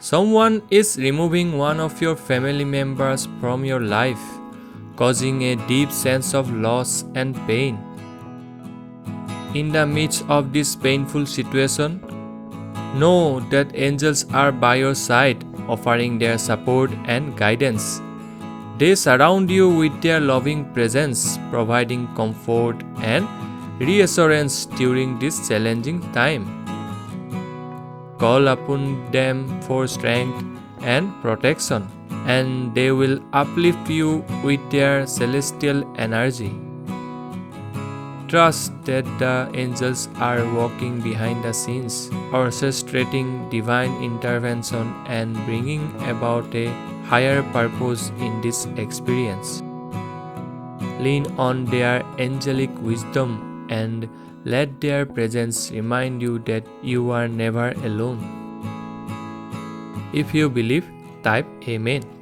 Someone is removing one of your family members from your life, causing a deep sense of loss and pain. In the midst of this painful situation, know that angels are by your side, offering their support and guidance. They surround you with their loving presence, providing comfort and reassurance during this challenging time. Call upon them for strength and protection, and they will uplift you with their celestial energy. Trust that the angels are working behind the scenes, orchestrating divine intervention and bringing about a higher purpose in this experience. Lean on their angelic wisdom and let their presence remind you that you are never alone. If you believe, type Amen.